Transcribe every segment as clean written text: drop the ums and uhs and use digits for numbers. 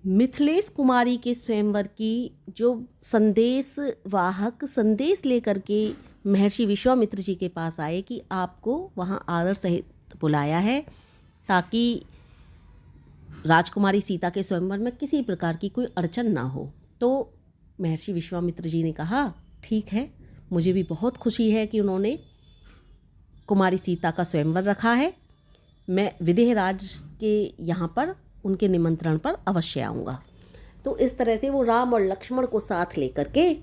मिथिलेश कुमारी के स्वयंवर की जो संदेश लेकर के महर्षि विश्वामित्र जी के पास आए कि आपको वहाँ आदर सहित बुलाया है ताकि राजकुमारी सीता के स्वयंवर में किसी प्रकार की कोई अड़चन ना हो। तो महर्षि विश्वामित्र जी ने कहा ठीक है, मुझे भी बहुत खुशी है कि उन्होंने कुमारी सीता का स्वयंवर रखा है। मैं विदेहराज के यहाँ पर उनके निमंत्रण पर अवश्य आऊँगा। तो इस तरह से वो राम और लक्ष्मण को साथ लेकर के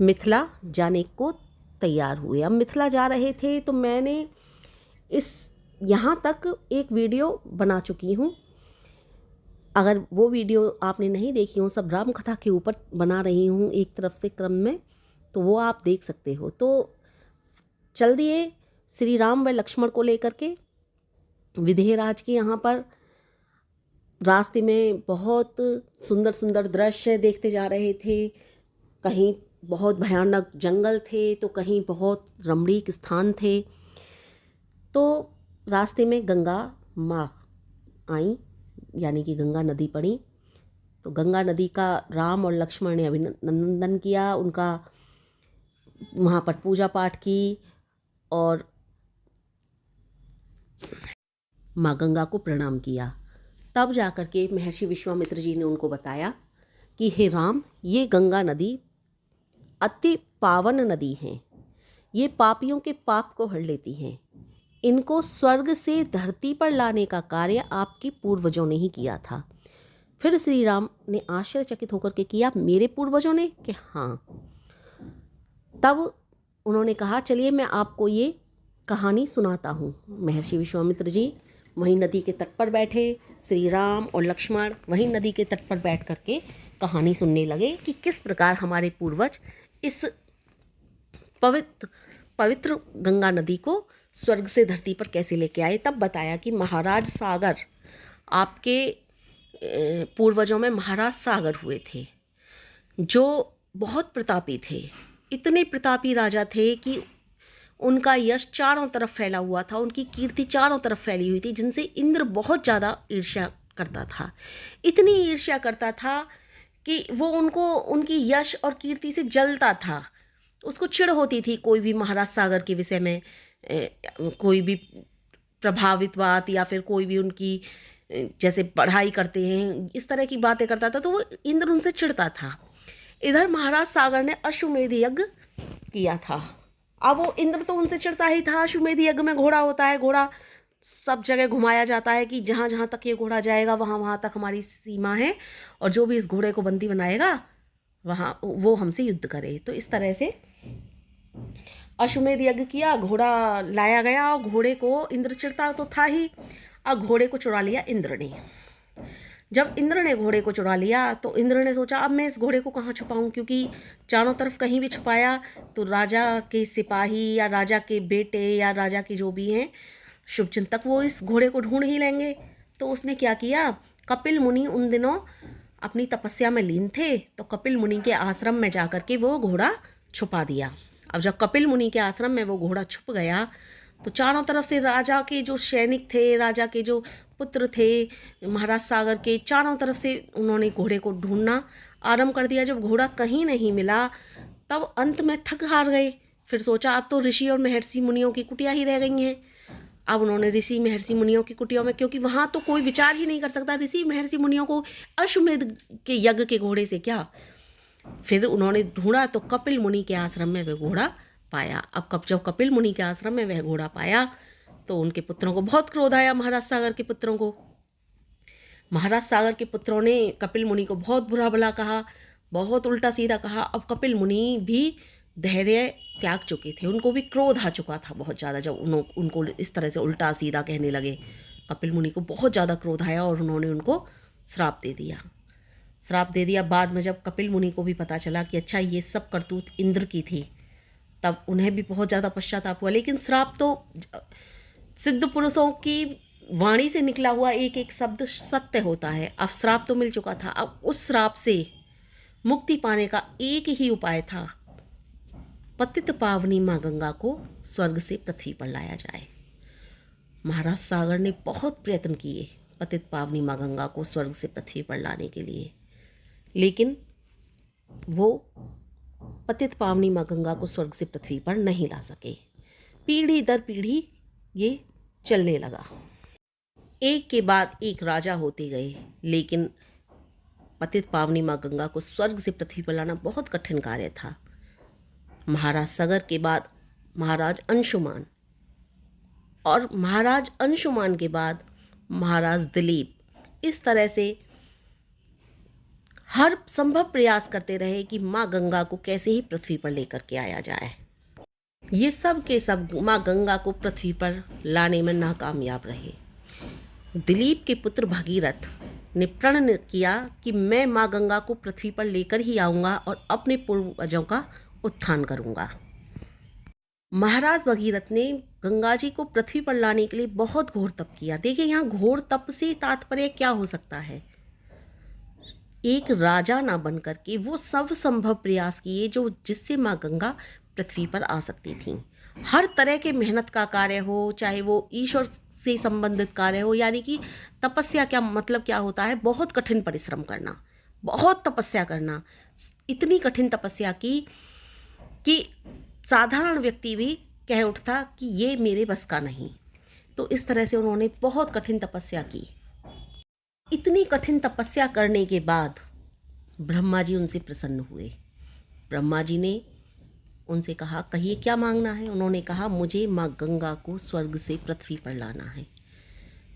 मिथिला जाने को तैयार हुए। अब मिथिला जा रहे थे तो मैंने यहाँ तक एक वीडियो बना चुकी हूँ। अगर वो वीडियो आपने नहीं देखी हो, सब राम कथा के ऊपर बना रही हूँ एक तरफ से क्रम में, तो वो आप देख सकते हो। तो चल दिए श्री राम व लक्ष्मण को लेकर के विदेहराज के यहाँ पर। रास्ते में बहुत सुंदर सुंदर दृश्य देखते जा रहे थे। कहीं बहुत भयानक जंगल थे तो कहीं बहुत रमणीक स्थान थे। तो रास्ते में गंगा माँ आई, यानी कि गंगा नदी पड़ी। तो गंगा नदी का राम और लक्ष्मण ने अभिनंदन किया, उनका वहाँ पर पूजा पाठ की और माँ गंगा को प्रणाम किया। तब जाकर के महर्षि विश्वामित्र जी ने उनको बताया कि हे राम, ये गंगा नदी अति पावन नदी है। ये पापियों के पाप को हर लेती हैं। इनको स्वर्ग से धरती पर लाने का कार्य आपके पूर्वजों ने ही किया था। फिर श्री राम ने आश्चर्यचकित होकर के किया, मेरे पूर्वजों ने? कि हाँ। तब उन्होंने कहा चलिए मैं आपको ये कहानी सुनाता हूँ। महर्षि विश्वामित्र जी वहीं नदी के तट पर बैठे, श्री राम और लक्ष्मण वहीं नदी के तट पर बैठ करके कहानी सुनने लगे कि किस प्रकार हमारे पूर्वज इस पवित्र गंगा नदी को स्वर्ग से धरती पर कैसे लेके आए। तब बताया कि महाराज सागर, आपके पूर्वजों में महाराज सागर हुए थे जो बहुत प्रतापी थे। इतने प्रतापी राजा थे कि उनका यश चारों तरफ फैला हुआ था, उनकी कीर्ति चारों तरफ फैली हुई थी, जिनसे इंद्र बहुत ज़्यादा ईर्ष्या करता था। इतनी ईर्ष्या करता था कि वो उनकी यश और कीर्ति से जलता था। उसको चिढ़ होती थी कोई भी महाराज सागर के विषय में कोई भी प्रभावित बात या फिर कोई भी उनकी जैसे पढ़ाई करते हैं इस तरह की बातें करता था तो वो इंद्र उनसे चिढ़ता था। इधर महाराज सागर ने अश्वमेध यज्ञ किया था। अब वो इंद्र तो उनसे चिढ़ता ही था। अश्वमेध यज्ञ में घोड़ा होता है, घोड़ा सब जगह घुमाया जाता है कि जहाँ जहाँ तक ये घोड़ा जाएगा वहाँ वहाँ तक हमारी सीमा है और जो भी इस घोड़े को बंदी बनाएगा वहाँ वो हमसे युद्ध करे। तो इस तरह से अश्वमेध यज्ञ किया, घोड़ा लाया गया और घोड़े को इंद्र चिढ़ता तो था ही, अब घोड़े को चुरा लिया इंद्र ने। जब इंद्र ने घोड़े को चुरा लिया तो इंद्र ने सोचा अब मैं इस घोड़े को कहाँ छुपाऊं, क्योंकि चारों तरफ कहीं भी छुपाया तो राजा के सिपाही या राजा के बेटे या राजा के जो भी हैं शुभचिंतक वो इस घोड़े को ढूंढ ही लेंगे। तो उसने क्या किया, कपिल मुनि उन दिनों अपनी तपस्या में लीन थे तो कपिल मुनि के आश्रम में जाकर के वो घोड़ा छुपा दिया। अब जब कपिल मुनि के आश्रम में वो घोड़ा छुप गया तो चारों तरफ से राजा के जो सैनिक थे, राजा के जो पुत्र थे, महाराज सागर के, चारों तरफ से उन्होंने घोड़े को ढूंढना आरंभ कर दिया। जब घोड़ा कहीं नहीं मिला तब अंत में थक हार गए। फिर सोचा अब तो ऋषि और महर्षि मुनियों की कुटिया ही रह गई हैं। अब उन्होंने ऋषि महर्षि मुनियों की कुटिया में, क्योंकि वहाँ तो कोई विचार ही नहीं कर सकता ऋषि महर्षि मुनियों को अश्वमेध के यज्ञ के घोड़े से क्या। फिर उन्होंने ढूंढा तो कपिल मुनि के आश्रम में वह घोड़ा पाया। अब जब कपिल मुनि के आश्रम में वह घोड़ा पाया तो उनके पुत्रों को बहुत क्रोध आया। महाराज सागर के पुत्रों को, महाराज सागर के पुत्रों ने कपिल मुनि को बहुत बुरा भला कहा, बहुत उल्टा सीधा कहा। अब कपिल मुनि भी धैर्य त्याग चुके थे, उनको भी क्रोध आ चुका था बहुत ज़्यादा। जब उनको इस तरह से उल्टा सीधा कहने लगे कपिल मुनि को बहुत ज़्यादा क्रोध आया और उन्होंने उनको श्राप दे दिया। बाद में जब कपिल मुनि को भी पता चला कि अच्छा ये सब करतूत इंद्र की थी तब उन्हें भी बहुत ज़्यादा पश्चाताप हुआ। लेकिन श्राप तो सिद्ध पुरुषों की वाणी से निकला हुआ एक एक शब्द सत्य होता है। अब श्राप तो मिल चुका था, अब उस श्राप से मुक्ति पाने का एक ही उपाय था, पतित पावनी माँ गंगा को स्वर्ग से पृथ्वी पर लाया जाए। महाराज सागर ने बहुत प्रयत्न किए, पतित पावनी माँ गंगा को स्वर्ग से पृथ्वी पर लाने के लिए, लेकिन वो पतित पावनी माँ गंगा को स्वर्ग से पृथ्वी पर नहीं ला सके। पीढ़ी दर पीढ़ी ये चलने लगा। एक के बाद एक राजा होते गए, लेकिन पतित पावनी माँ गंगा को स्वर्ग से पृथ्वी पर लाना बहुत कठिन कार्य था। महाराज सगर के बाद महाराज अंशुमान, और महाराज अंशुमान के बाद महाराज दिलीप, इस तरह से हर संभव प्रयास करते रहे कि माँ गंगा को कैसे ही पृथ्वी पर लेकर के आया जाए। ये सब के सब माँ गंगा को पृथ्वी पर लाने में नाकामयाब रहे। दिलीप के पुत्र भगीरथ ने प्रण किया कि मैं माँ गंगा को पृथ्वी पर लेकर ही आऊँगा और अपने पूर्वजों का उत्थान करूँगा। महाराज भगीरथ ने गंगा जी को पृथ्वी पर लाने के लिए बहुत घोर तप किया। देखिए, यहाँ घोर तप से तात्पर्य क्या हो सकता है? एक राजा ना बन करके वो सब संभव प्रयास किए जो जिससे माँ गंगा पृथ्वी पर आ सकती थी। हर तरह के मेहनत का कार्य हो, चाहे वो ईश्वर से संबंधित कार्य हो, यानी कि तपस्या क्या मतलब क्या होता है? बहुत कठिन परिश्रम करना, बहुत तपस्या करना। इतनी कठिन तपस्या की कि साधारण व्यक्ति भी कह उठता कि ये मेरे बस का नहीं। तो इस तरह से उन्होंने बहुत कठिन तपस्या की। इतनी कठिन तपस्या करने के बाद ब्रह्मा जी उनसे प्रसन्न हुए। ब्रह्मा जी ने उनसे कहा, कहिए क्या मांगना है? उन्होंने कहा, मुझे माँ गंगा को स्वर्ग से पृथ्वी पर लाना है।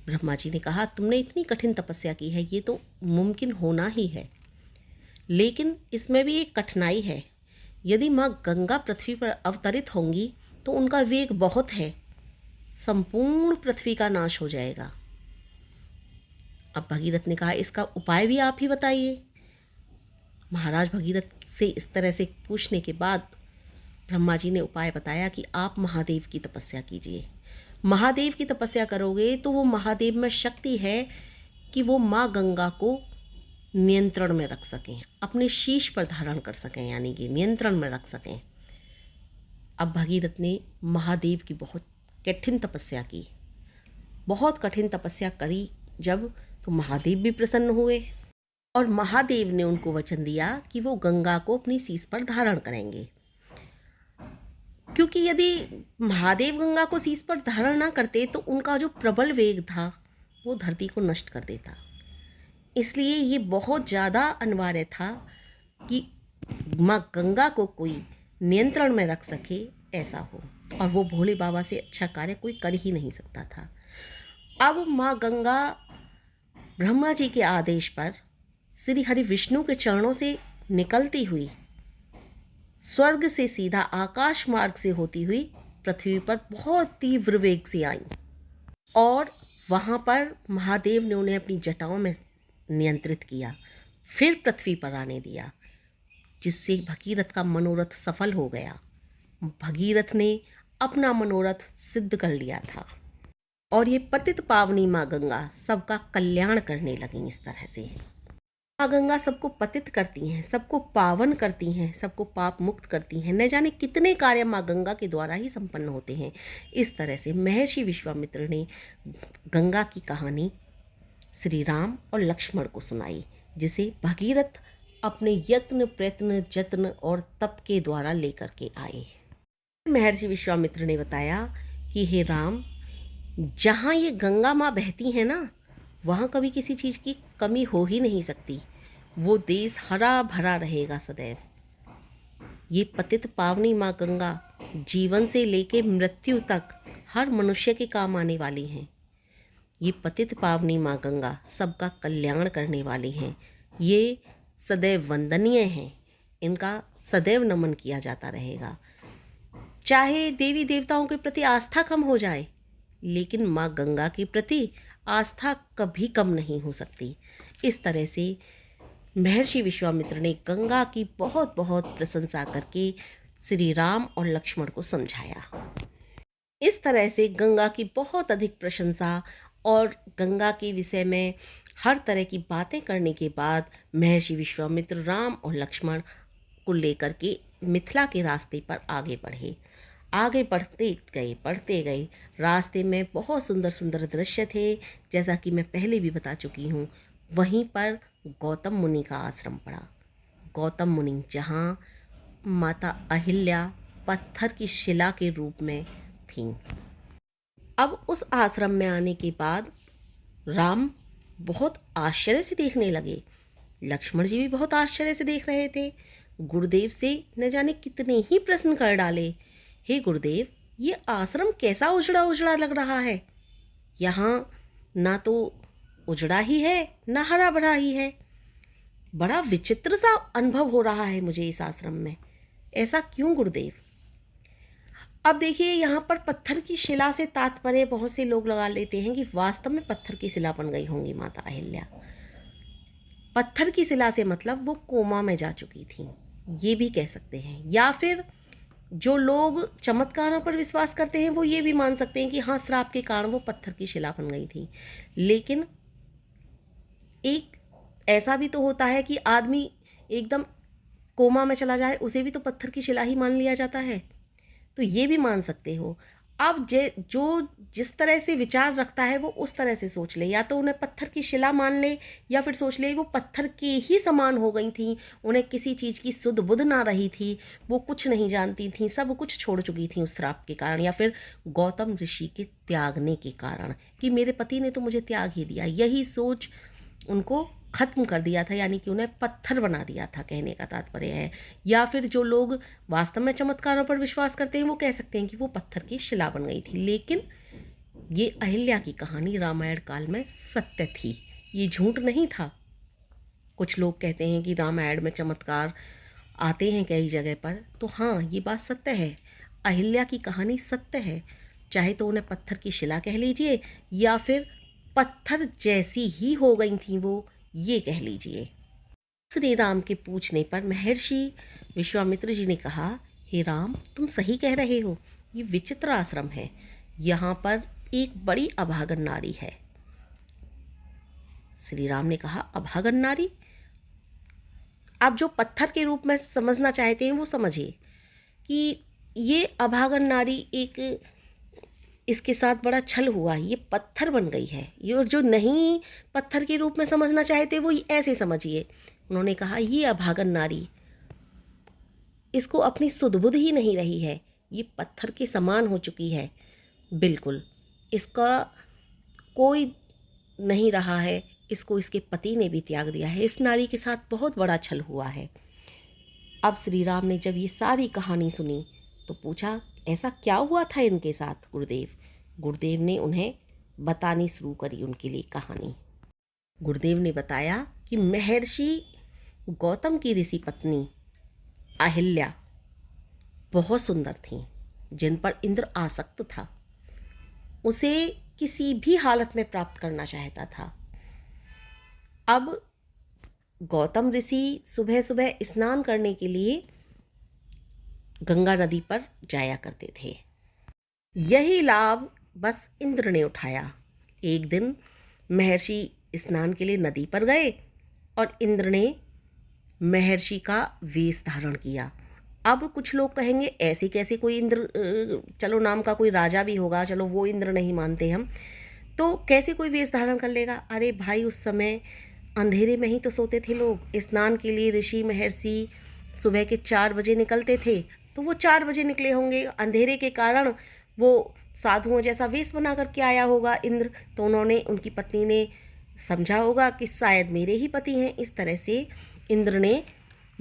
ब्रह्मा जी ने कहा, तुमने इतनी कठिन तपस्या की है, ये तो मुमकिन होना ही है, लेकिन इसमें भी एक कठिनाई है। यदि माँ गंगा पृथ्वी पर अवतरित होंगी तो उनका वेग बहुत है, संपूर्ण पृथ्वी का नाश हो जाएगा। अब भगीरथ ने कहा, इसका उपाय भी आप ही बताइए। महाराज भगीरथ से इस तरह से पूछने के बाद ब्रह्मा जी ने उपाय बताया कि आप महादेव की तपस्या कीजिए। महादेव की तपस्या करोगे तो वो महादेव में शक्ति है कि वो माँ गंगा को नियंत्रण में रख सकें, अपने शीश पर धारण कर सकें, यानी कि नियंत्रण में रख सकें। अब भगीरथ ने महादेव की बहुत कठिन तपस्या की, बहुत कठिन तपस्या करी जब, तो महादेव भी प्रसन्न हुए और महादेव ने उनको वचन दिया कि वो गंगा को अपनी शीश पर धारण करेंगे। क्योंकि यदि महादेव गंगा को शीश पर धारण ना करते तो उनका जो प्रबल वेग था वो धरती को नष्ट कर देता। इसलिए ये बहुत ज़्यादा अनिवार्य था कि माँ गंगा को कोई नियंत्रण में रख सके, ऐसा हो, और वो भोले बाबा से अच्छा कार्य कोई कर ही नहीं सकता था। अब माँ गंगा ब्रह्मा जी के आदेश पर श्री हरि विष्णु के चरणों से निकलती हुई स्वर्ग से सीधा आकाश मार्ग से होती हुई पृथ्वी पर बहुत तीव्र वेग से आई, और वहाँ पर महादेव ने उन्हें अपनी जटाओं में नियंत्रित किया, फिर पृथ्वी पर आने दिया, जिससे भगीरथ का मनोरथ सफल हो गया। भगीरथ ने अपना मनोरथ सिद्ध कर लिया था और ये पतित पावनी माँ गंगा सबका कल्याण करने लगी। इस तरह से माँ गंगा सबको पतित करती हैं, सबको पावन करती हैं, सबको पाप मुक्त करती हैं। न जाने कितने कार्य माँ गंगा के द्वारा ही संपन्न होते हैं। इस तरह से महर्षि विश्वामित्र ने गंगा की कहानी श्री राम और लक्ष्मण को सुनाई, जिसे भगीरथ अपने यत्न प्रयत्न जत्न और तप के द्वारा लेकर के आए। महर्षि विश्वामित्र ने बताया कि हे राम, जहाँ ये गंगा माँ बहती है ना, वहाँ कभी किसी चीज़ की कमी हो ही नहीं सकती। वो देश हरा भरा रहेगा सदैव। ये पतित पावनी माँ गंगा जीवन से लेके मृत्यु तक हर मनुष्य के काम आने वाली हैं। ये पतित पावनी माँ गंगा सबका कल्याण करने वाली हैं। ये सदैव वंदनीय हैं, इनका सदैव नमन किया जाता रहेगा। चाहे देवी देवताओं के प्रति आस्था कम हो जाए, लेकिन माँ गंगा के प्रति आस्था कभी कम नहीं हो सकती। इस तरह से महर्षि विश्वामित्र ने गंगा की बहुत बहुत प्रशंसा करके श्री राम और लक्ष्मण को समझाया। इस तरह से गंगा की बहुत अधिक प्रशंसा और गंगा के विषय में हर तरह की बातें करने के बाद महर्षि विश्वामित्र राम और लक्ष्मण को लेकर के मिथिला के रास्ते पर आगे बढ़े। आगे बढ़ते गए। रास्ते में बहुत सुंदर सुंदर दृश्य थे, जैसा कि मैं पहले भी बता चुकी हूँ। वहीं पर गौतम मुनि का आश्रम पड़ा। गौतम मुनि जहाँ माता अहिल्या पत्थर की शिला के रूप में थीं। अब उस आश्रम में आने के बाद राम बहुत आश्चर्य से देखने लगे। लक्ष्मण जी भी बहुत आश्चर्य से देख रहे थे। गुरुदेव से न जाने कितने ही प्रश्न कर डाले। हे गुरुदेव, ये आश्रम कैसा उजड़ा उजड़ा लग रहा है। यहाँ ना तो उजड़ा ही है ना हरा भरा ही है। बड़ा विचित्र सा अनुभव हो रहा है मुझे इस आश्रम में। ऐसा क्यों गुरुदेव? अब देखिए, यहाँ पर पत्थर की शिला से तात्पर्य बहुत से लोग लगा लेते हैं कि वास्तव में पत्थर की शिला बन गई होंगी माता अहिल्या। पत्थर की शिला से मतलब वो कोमा में जा चुकी थी, ये भी कह सकते हैं। या फिर जो लोग चमत्कारों पर विश्वास करते हैं वो ये भी मान सकते हैं कि हाँ, श्राप के कारण वो पत्थर की शिला बन गई थी। लेकिन एक ऐसा भी तो होता है कि आदमी एकदम कोमा में चला जाए, उसे भी तो पत्थर की शिला ही मान लिया जाता है। तो ये भी मान सकते हो। अब जो जिस तरह से विचार रखता है वो उस तरह से सोच ले। या तो उन्हें पत्थर की शिला मान ले, या फिर सोच ले वो पत्थर के ही समान हो गई थी, उन्हें किसी चीज़ की सुध बुध ना रही थी, वो कुछ नहीं जानती थी, सब कुछ छोड़ चुकी थी उस श्राप के कारण, या फिर गौतम ऋषि के त्यागने के कारण कि मेरे पति ने तो मुझे त्याग ही दिया। यही सोच उनको ख़त्म कर दिया था, यानी कि उन्हें पत्थर बना दिया था, कहने का तात्पर्य है। या फिर जो लोग वास्तव में चमत्कारों पर विश्वास करते हैं वो कह सकते हैं कि वो पत्थर की शिला बन गई थी। लेकिन ये अहिल्या की कहानी रामायण काल में सत्य थी, ये झूठ नहीं था। कुछ लोग कहते हैं कि रामायण में चमत्कार आते हैं कई जगह पर, तो हाँ, ये बात सत्य है। अहिल्या की कहानी सत्य है, चाहे तो उन्हें पत्थर की शिला कह लीजिए या फिर पत्थर जैसी ही हो गई थी वो, ये कह लीजिए। श्री राम के पूछने पर महर्षि विश्वामित्र जी ने कहा, हे राम, तुम सही कह रहे हो, ये विचित्र आश्रम है। यहाँ पर एक बड़ी अभागन नारी है। श्री राम ने कहा, अभागन नारी? आप जो पत्थर के रूप में समझना चाहते हैं वो समझिए कि ये अभागन नारी एक, इसके साथ बड़ा छल हुआ, ये पत्थर बन गई है। ये, और जो नहीं पत्थर के रूप में समझना चाहते वो ऐसे समझिए। उन्होंने कहा, ये अभागन नारी, इसको अपनी सुध-बुध ही नहीं रही है, ये पत्थर के समान हो चुकी है बिल्कुल। इसका कोई नहीं रहा है, इसको इसके पति ने भी त्याग दिया है। इस नारी के साथ बहुत बड़ा छल हुआ है। अब श्री राम ने जब ये सारी कहानी सुनी तो पूछा, ऐसा क्या हुआ था इनके साथ गुरुदेव? गुरुदेव ने उन्हें बतानी शुरू करी उनके लिए कहानी। गुरुदेव ने बताया कि महर्षि गौतम की ऋषि पत्नी अहिल्या बहुत सुंदर थी, जिन पर इंद्र आसक्त था, उसे किसी भी हालत में प्राप्त करना चाहता था। अब गौतम ऋषि सुबह सुबह स्नान करने के लिए गंगा नदी पर जाया करते थे। यही लाभ बस इंद्र ने उठाया। एक दिन महर्षि स्नान के लिए नदी पर गए और इंद्र ने महर्षि का वेश धारण किया। अब कुछ लोग कहेंगे, ऐसे कैसे कोई इंद्र, चलो नाम का कोई राजा भी होगा, चलो वो इंद्र नहीं मानते हम, तो कैसे कोई वेश धारण कर लेगा? अरे भाई, उस समय अंधेरे में ही तो सोते थे लोग। स्नान के लिए ऋषि महर्षि सुबह के 4 बजे निकलते थे, तो वो 4 बजे निकले होंगे। अंधेरे के कारण वो साधुओं जैसा वेश बना करके आया होगा इंद्र, तो उन्होंने, उनकी पत्नी ने समझा होगा कि शायद मेरे ही पति हैं। इस तरह से इंद्र ने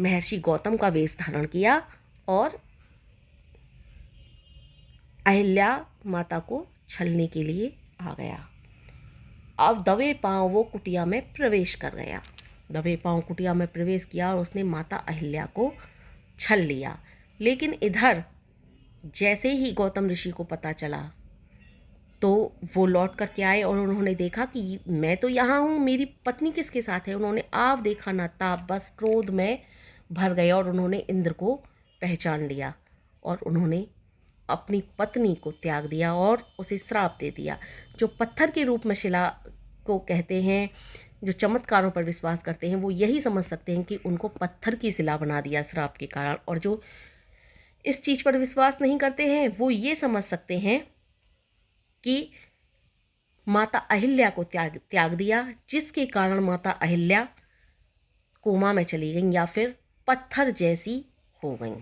महर्षि गौतम का वेश धारण किया और अहिल्या माता को छलने के लिए आ गया। अब दबे पांव वो कुटिया में प्रवेश कर गया। दबे पांव कुटिया में प्रवेश किया और उसने माता अहिल्या को छल लिया। लेकिन इधर जैसे ही गौतम ऋषि को पता चला तो वो लौट कर के आए और उन्होंने देखा कि मैं तो यहाँ हूँ, मेरी पत्नी किसके साथ है। उन्होंने आव देखा ना ताप, बस क्रोध में भर गए और उन्होंने इंद्र को पहचान लिया और उन्होंने अपनी पत्नी को त्याग दिया और उसे श्राप दे दिया। जो पत्थर के रूप में शिला को कहते हैं, जो चमत्कारों पर विश्वास करते हैं, वो यही समझ सकते हैं कि उनको पत्थर की शिला बना दिया श्राप के कारण। और जो इस चीज़ पर विश्वास नहीं करते हैं वो ये समझ सकते हैं कि माता अहिल्या को त्याग दिया, जिसके कारण माता अहिल्या कोमा में चली गईं या फिर पत्थर जैसी हो गईं।